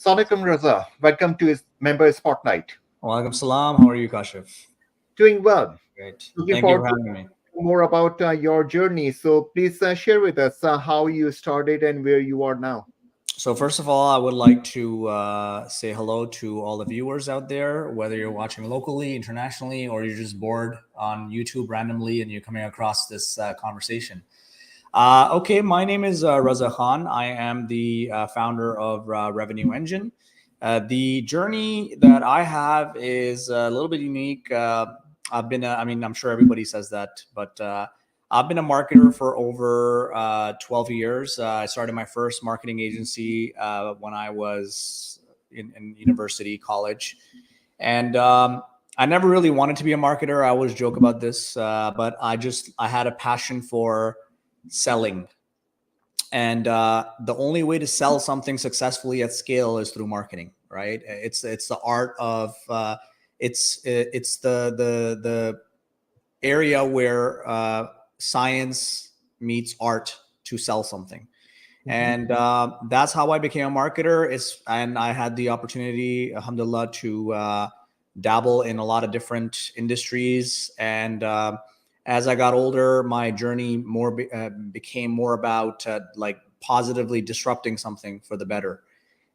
Assalamualaikum Raza. Welcome to his member spotlight. Walaikum salam. How are you, Kashif? Doing well. Great. Looking Thank you forward for to having me. more about your journey. So please share with us how you started and where you are now. So first of all, I would like to say hello to all the viewers out there, whether you're watching locally, internationally, or you're just bored on YouTube randomly and you're coming across this conversation. Okay, my name is Raza Khan. I am the founder of Revenue Engine. The journey that I have is a little bit unique. I'm sure everybody says that, but I've been a marketer for over 12 years. I started my first marketing agency when I was in university, college. And I never really wanted to be a marketer. I always joke about this, but I had a passion for selling. And the only way to sell something successfully at scale is through marketing, right? It's the art of it's the area where science meets art to sell something. And that's how I became a marketer. And I had the opportunity, alhamdulillah, to dabble in a lot of different industries. And as I got older, my journey became more about like positively disrupting something for the better.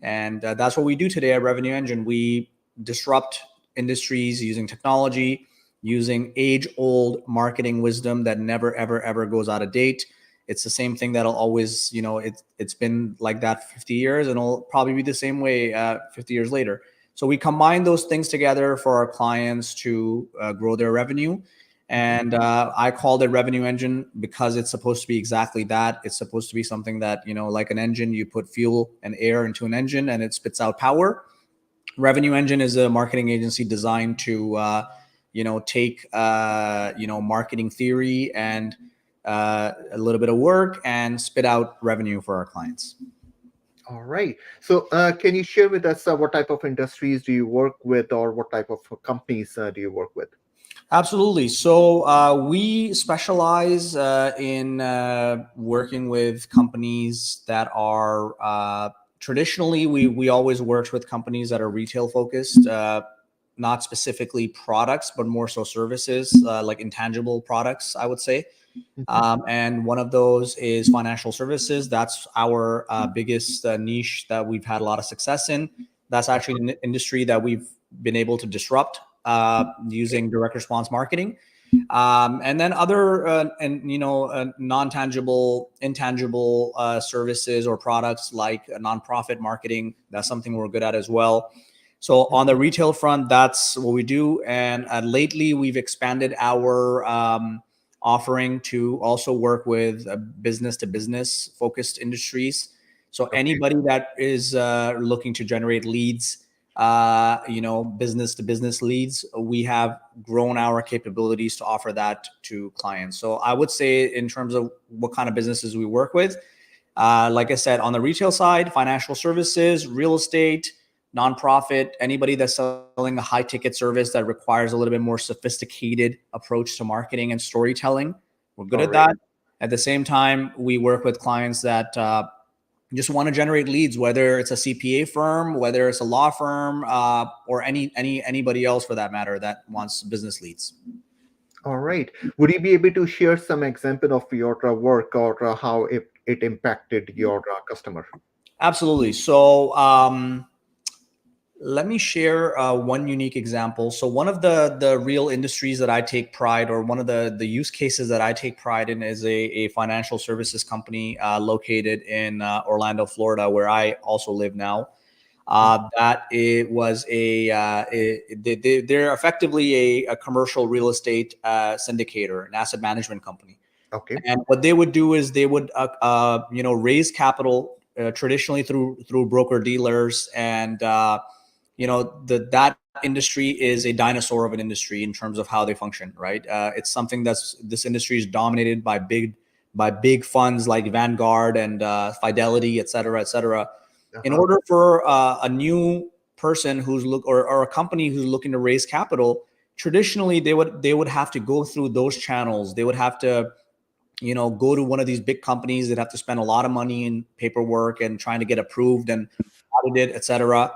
And that's what we do today at Revenue Engine. We disrupt industries using technology, using age-old marketing wisdom that never, ever, ever goes out of date. It's the same thing that'll always, it's been like that for 50 years, and it'll probably be the same way 50 years later. So we combine those things together for our clients to grow their revenue. And I called it Revenue Engine because it's supposed to be exactly that. It's supposed to be something that, like an engine, you put fuel and air into an engine and it spits out power. Revenue Engine is a marketing agency designed to, take, marketing theory and a little bit of work and spit out revenue for our clients. All right. So can you share with us what type of industries do you work with, or what type of companies do you work with? Absolutely. So we specialize in working with companies that are traditionally, we always worked with companies that are retail focused, not specifically products, but more so services, like intangible products, I would say. And one of those is financial services. That's our biggest niche that we've had a lot of success in. That's actually an industry that we've been able to disrupt using direct response marketing. And then other non-tangible, intangible services or products like nonprofit marketing. That's something we're good at as well. So on the retail front, that's what we do. And lately, we've expanded our offering to also work with business-to-business focused industries. So anybody that is looking to generate leads, business-to-business leads, we have grown our capabilities to offer that to clients. So I would say in terms of what kind of businesses we work with, like I said, on the retail side, financial services, real estate, nonprofit, anybody that's selling a high ticket service that requires a little bit more sophisticated approach to marketing and storytelling. We're good at that. At the same time, we work with clients that just want to generate leads, whether it's a CPA firm, whether it's a law firm, or anybody else for that matter that wants business leads. All right. Would you be able to share some example of your work, or how it impacted your customer? Absolutely. So let me share one unique example. So one of the real industries that I take pride, or one of the use cases that I take pride in, is a financial services company located in Orlando, Florida, where I also live now. That it was they're effectively a commercial real estate syndicator, an asset management company. Okay. And what they would do is they would raise capital traditionally through broker dealers, and that industry is a dinosaur of an industry in terms of how they function, right? It's something this industry is dominated by big funds like Vanguard and Fidelity, et cetera, et cetera. In order for a new person or a company who's looking to raise capital, traditionally they would have to go through those channels. They would have to go to one of these big companies. They'd have to spend a lot of money in paperwork and trying to get approved, and audited, etc.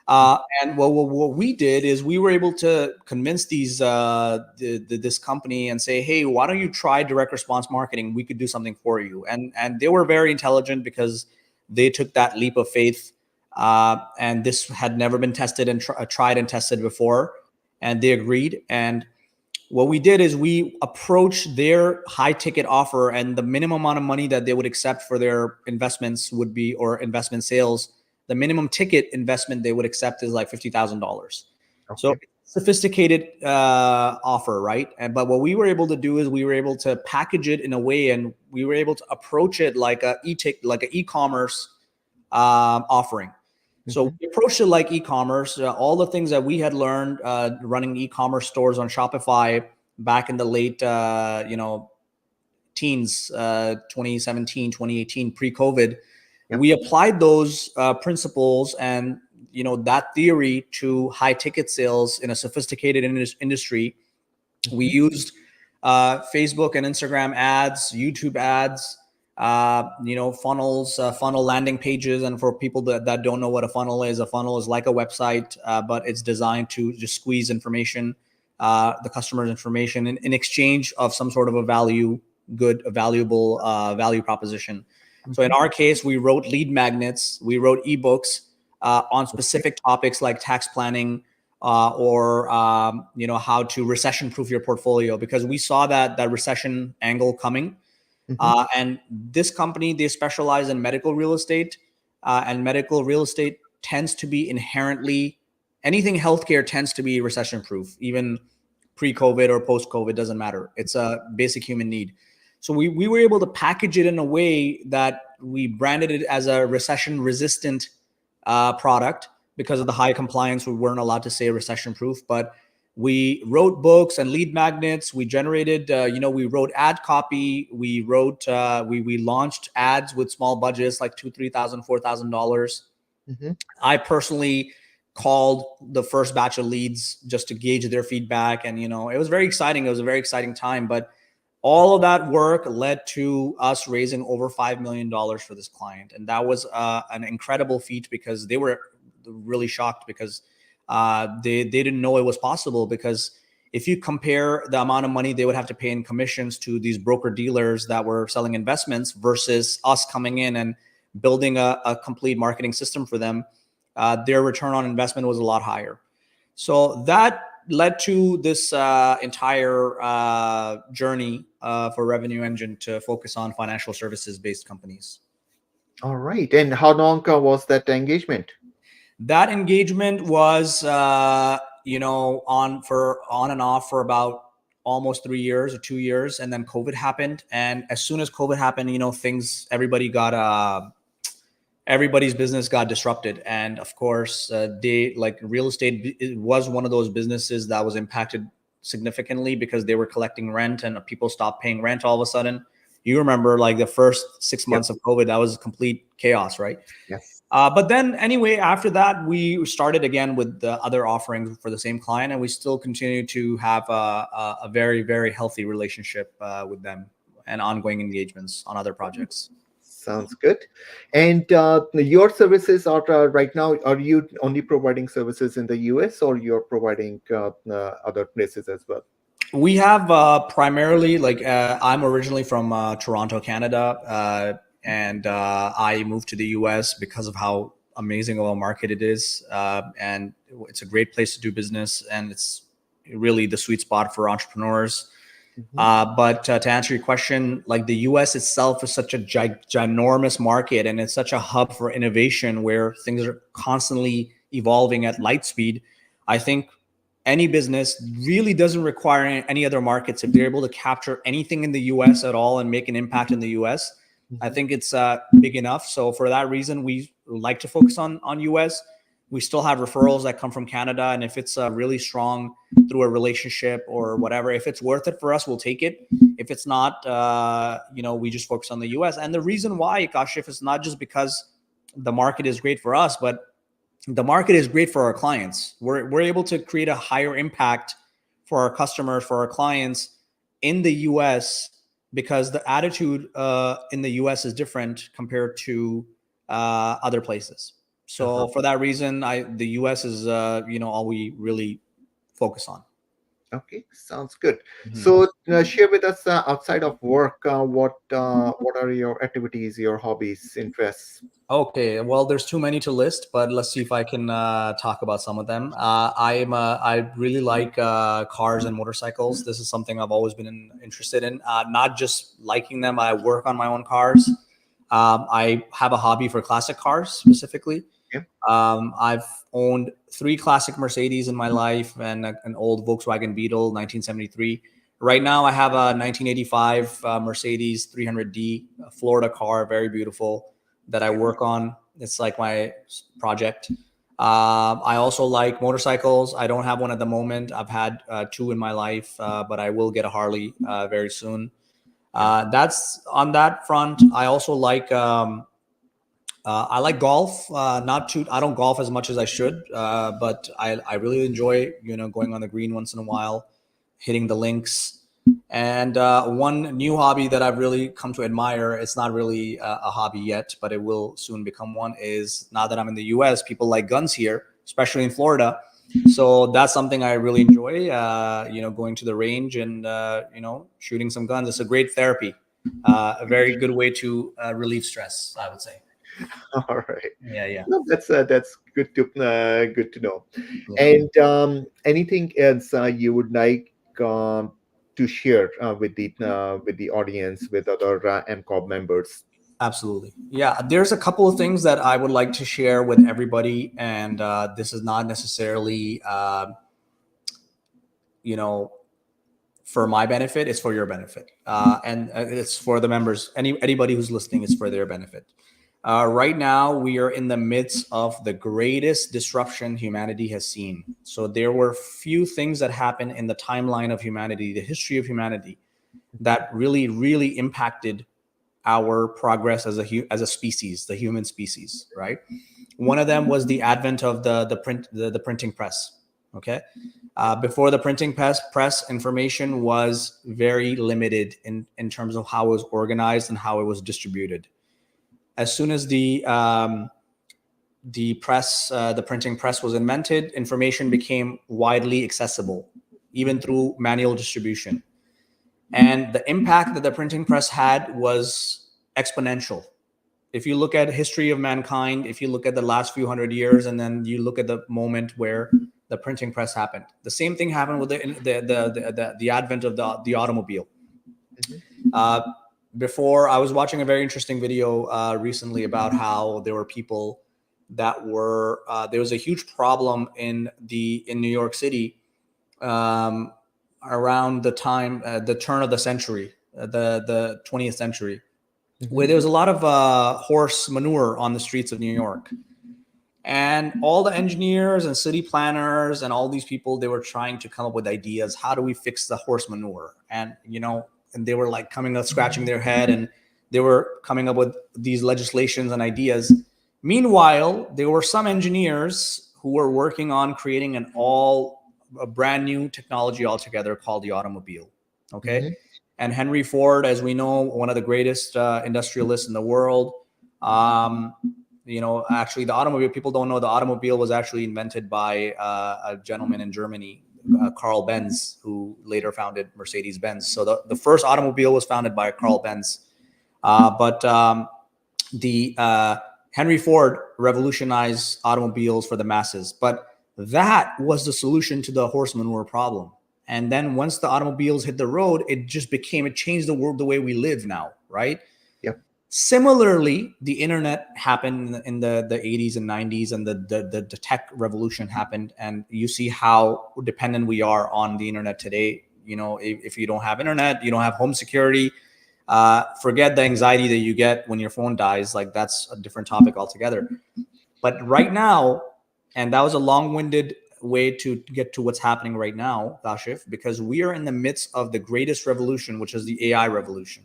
And what we did is we were able to convince this company and say, hey, why don't you try direct response marketing? We could do something for you. And they were very intelligent because they took that leap of faith. And this had never been tested and tried and tested before. And they agreed. And what we did is we approached their high ticket offer, and the minimum amount of money that they would accept for their investments would be, or investment sales, the minimum ticket investment they would accept is like $50,000. So Okay. sophisticated offer, right? But what we were able to do is we were able to package it in a way, and we were able to approach it like an e-commerce offering. So we approached it like e-commerce. All the things that we had learned running e-commerce stores on Shopify back in the late, teens, 2017, 2018, pre-COVID, Yep. we applied those principles and that theory to high ticket sales in a sophisticated industry. We used Facebook and Instagram ads, YouTube ads, funnels, funnel landing pages. And for people that don't know what a funnel is like a website, but it's designed to just squeeze information, the customer's information in exchange of some sort of a valuable value proposition. So in our case, we wrote lead magnets, we wrote ebooks on specific topics like tax planning, or how to recession proof your portfolio, because we saw that recession angle coming. And this company, they specialize in medical real estate, and medical real estate tends to be inherently, anything healthcare tends to be recession proof, even pre-COVID or post-COVID, doesn't matter. It's a basic human need. So we were able to package it in a way that we branded it as a recession resistant product. Because of the high compliance, we weren't allowed to say recession proof, but we wrote books and lead magnets. We generated, we wrote ad copy. We wrote, we launched ads with small budgets, like $2,000, $3,000, $4,000. I personally called the first batch of leads just to gauge their feedback. And, it was very exciting. It was a very exciting time, but all of that work led to us raising over $5 million for this client. And that was an incredible feat, because they were really shocked, because they didn't know it was possible. Because if you compare the amount of money they would have to pay in commissions to these broker dealers that were selling investments versus us coming in and building a complete marketing system for them, their return on investment was a lot higher. So that led to this entire journey for Revenue Engine to focus on financial services based companies. All right. And how long was that engagement? That engagement was, on and off for about almost 3 years or 2 years. And then COVID happened. And as soon as COVID happened, everybody's business got disrupted. And of course, real estate was one of those businesses that was impacted significantly, because they were collecting rent and people stopped paying rent all of a sudden. You remember, like, the first 6 months of COVID, that was complete chaos, right? Yes. But then anyway, after that, we started again with the other offerings for the same client, and we still continue to have a very, very healthy relationship with them and ongoing engagements on other projects. Sounds good. And your services are right now, are you only providing services in the US, or you're providing other places as well? We have primarily, I'm originally from Toronto, Canada. And I moved to the US because of how amazing of a market it is. And it's a great place to do business. And it's really the sweet spot for entrepreneurs. But to answer your question, like, the US itself is such a ginormous market, and it's such a hub for innovation where things are constantly evolving at light speed. I think any business really doesn't require any other markets. If they're able to capture anything in the US at all and make an impact in the US, I think it's big enough. So for that reason, we like to focus on US. We still have referrals that come from Canada. And if it's really strong through a relationship or whatever, if it's worth it for us, we'll take it. If it's not, we just focus on the US. And the reason why, Kashif, is not just because the market is great for us, but the market is great for our clients. We're able to create a higher impact for our customers, for our clients in the US, because the attitude in the US is different compared to other places. So for that reason, the US is all we really focus on. Okay, sounds good. Mhm. So share with us outside of work, what are your activities, your hobbies, interests? Okay, well, there's too many to list, but let's see if I can talk about some of them. I really like cars and motorcycles. This is something I've always been interested in. Not just liking them, I work on my own cars. I have a hobby for classic cars specifically. Yeah. I've owned three classic Mercedes in my life and an old Volkswagen Beetle, 1973. Right now, I have a 1985 Mercedes 300D, Florida car, very beautiful, that I work on. It's like my project. I also like motorcycles. I don't have one at the moment. I've had two in my life, but I will get a Harley very soon. That's on that front. I like golf. Not too. I don't golf as much as I should, but I really enjoy going on the green once in a while, hitting the links. And one new hobby that I've really come to admire, it's not really a hobby yet, but it will soon become one, is now that I'm in the US, people like guns here, especially in Florida. So that's something I really enjoy, going to the range and, shooting some guns. It's a great therapy, a very good way to relieve stress, I would say. All right. Yeah, yeah. No, that's good to know. Yeah. And anything else you would like to share with the audience, with other MCOB members? Absolutely. Yeah, there's a couple of things that I would like to share with everybody, and this is not necessarily, you know, for my benefit. It's for your benefit, and it's for the members. Anybody who's listening, it's for their benefit. Right now, we are in the midst of the greatest disruption humanity has seen. So there were few things that happened in the timeline of humanity, the history of humanity, that really, really impacted our progress as a species, the human species, right? One of them was the advent of the printing press. Okay, before the printing press, information was very limited in terms of how it was organized and how it was distributed. As soon as the printing press was invented, information became widely accessible, even through manual distribution. And the impact that the printing press had was exponential. If you look at history of mankind, if you look at the last few hundred years, and then you look at the moment where the printing press happened, the same thing happened with the advent of the automobile. Mhm. Uh, Before, I was watching a very interesting video recently about how there were people that were there was a huge problem in New York City, um, around the turn of the century, the 20th century, where Mhm. there was a lot of horse manure on the streets of New York. And all the engineers and city planners and all these people, they were trying to come up with ideas. How do we fix the horse manure? And, and they were like coming up, scratching their head, and they were coming up with these legislations and ideas. Meanwhile, there were some engineers who were working on creating a brand new technology altogether called the automobile. Okay. Mhm. And Henry Ford, as we know, one of the greatest industrialists in the world. Um, actually, the automobile, people don't know the automobile was actually invented by a gentleman in Germany, Carl Benz, who later founded Mercedes Benz. So the first automobile was founded by Carl Benz. But the Henry Ford revolutionized automobiles for the masses. But that was the solution to the horse manure problem. And then once the automobiles hit the road, it changed the world the way we live now, right? Yep. Similarly, the internet happened in the 80s and 90s, and the tech revolution happened. And you see how dependent we are on the internet today. If you don't have internet, you don't have home security. Forget the anxiety that you get when your phone dies. Like, that's a different topic altogether. But right now, and that was a long-winded way to get to what's happening right now, Kashif, because we are in the midst of the greatest revolution, which is the AI revolution.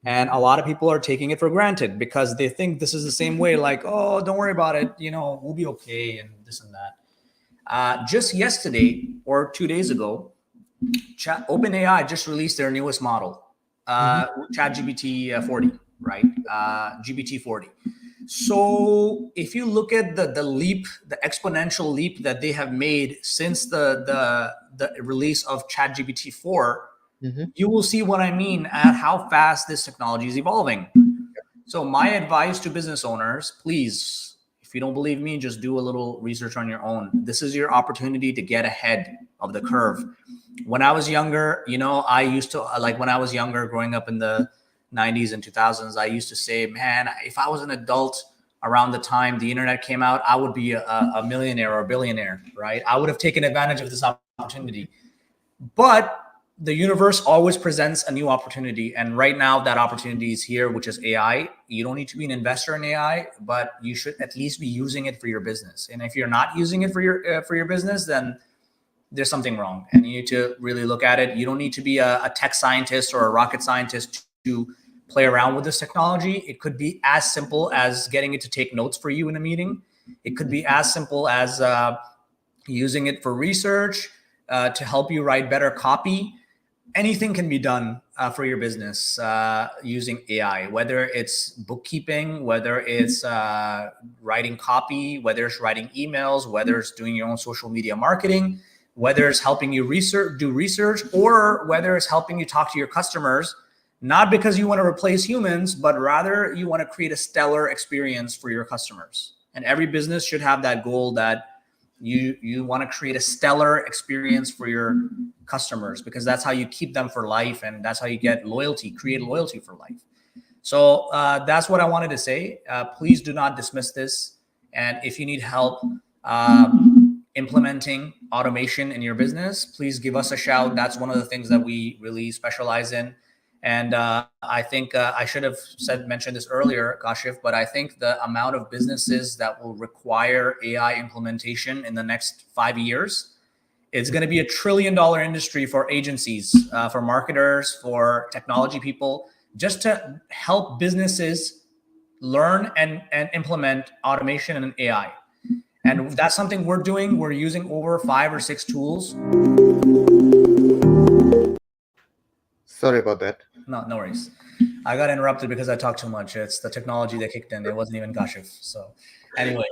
And a lot of people are taking it for granted because they think this is the same way, like, oh, don't worry about it, we'll be okay, and this and that. Just yesterday or 2 days ago, OpenAI just released their newest model, Mhm. ChatGPT 40, right? GPT 40. So if you look at the leap, the exponential leap that they have made since the release of ChatGPT 4, you will see what I mean at how fast this technology is evolving. So my advice to business owners, please, if you don't believe me, just do a little research on your own. This is your opportunity to get ahead of the curve. When I was younger, I used to, like when I was younger, growing up in the 90s and 2000s, I used to say, man, if I was an adult around the time the internet came out, I would be a millionaire or a billionaire, right? I would have taken advantage of this opportunity. But the universe always presents a new opportunity. And right now that opportunity is here, which is AI. You don't need to be an investor in AI, but you should at least be using it for your business. And if you're not using it for your business, then there's something wrong. And you need to really look at it. You don't need to be a tech scientist or a rocket scientist to play around with this technology. It could be as simple as getting it to take notes for you in a meeting. It could be as simple as using it for research, to help you write better copy. Anything can be done for your business using AI, whether it's bookkeeping, whether it's writing copy, whether it's writing emails, whether it's doing your own social media marketing, whether it's helping you do research, or whether it's helping you talk to your customers, not because you want to replace humans, but rather you want to create a stellar experience for your customers. And every business should have that goal, that you want to create a stellar experience for your customers, because that's how you keep them for life, and that's how you get loyalty, create loyalty for life. So that's what I wanted to say. Please do not dismiss this. And if you need help implementing automation in your business, please give us a shout. That's one of the things that we really specialize in. And I think I should have mentioned this earlier, Kashif, but I think the amount of businesses that will require AI implementation in the next 5 years, it's going to be $1 trillion industry for agencies, for marketers, for technology people, just to help businesses learn and implement automation and AI. And that's something we're doing. We're using over 5 or 6 tools. Sorry about that. No worries. I got interrupted because I talked too much. It's the technology that kicked in. It wasn't even Kashif. So anyway,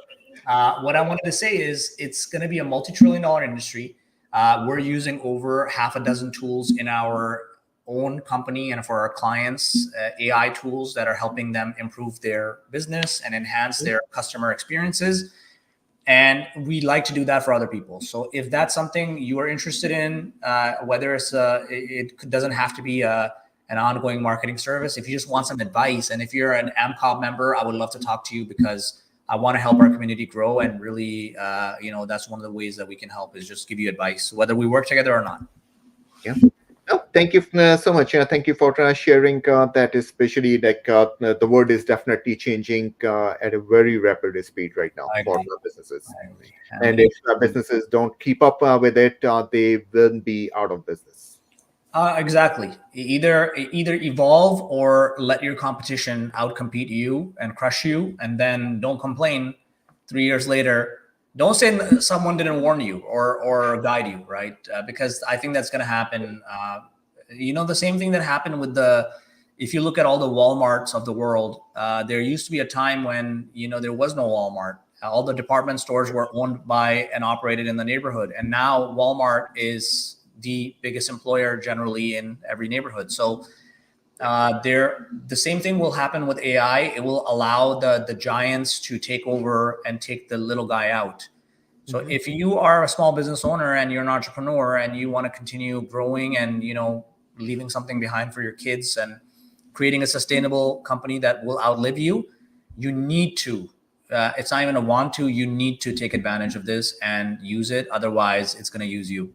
what I wanted to say is it's going to be a multi-trillion-dollar industry. We're using over half a dozen tools in our own company and for our clients, AI tools that are helping them improve their business and enhance their customer experiences. And we like to do that for other people. So if that's something you are interested in, whether it's it doesn't have to be an ongoing marketing service. If you just want some advice, and if you're an AMCOB member, I would love to talk to you, because I want to help our community grow. And really, that's one of the ways that we can help, is just give you advice, whether we work together or not. Yeah. No, thank you so much. Thank you for sharing that, especially like the world is definitely changing at a very rapid speed right now for businesses. And if businesses don't keep up with it, they will be out of business. Exactly. Either evolve or let your competition outcompete you and crush you, and then don't complain 3 years later. Don't say someone didn't warn you or guide you, right? Because I think that's going to happen. The same thing that happened with if you look at all the Walmarts of the world, there used to be a time when, there was no Walmart. All the department stores were owned by and operated in the neighborhood. And now Walmart is the biggest employer generally in every neighborhood. So the same thing will happen with AI. It will allow the giants to take over and take the little guy out. So if you are a small business owner and you're an entrepreneur and you want to continue growing and, leaving something behind for your kids and creating a sustainable company that will outlive you, you need to, it's not even a want to, you need to take advantage of this and use it. Otherwise, it's going to use you.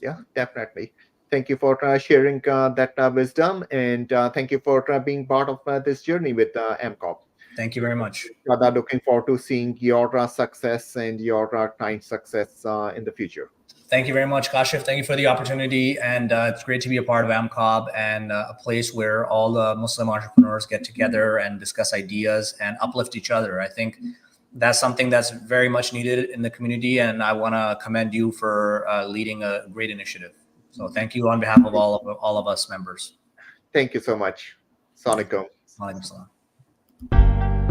Yeah, definitely. Thank you for sharing that wisdom, and thank you for being part of this journey with AMCOB. Thank you very much. Looking forward to seeing your success and your client success in the future. Thank you very much, Kashif. Thank you for the opportunity. And it's great to be a part of AMCOB and a place where all the Muslim entrepreneurs get together and discuss ideas and uplift each other. I think that's something that's very much needed in the community. And I want to commend you for leading a great initiative. So thank you on behalf of all of us members. Thank you so much. Assalamualaikum. Waalaikumsalam.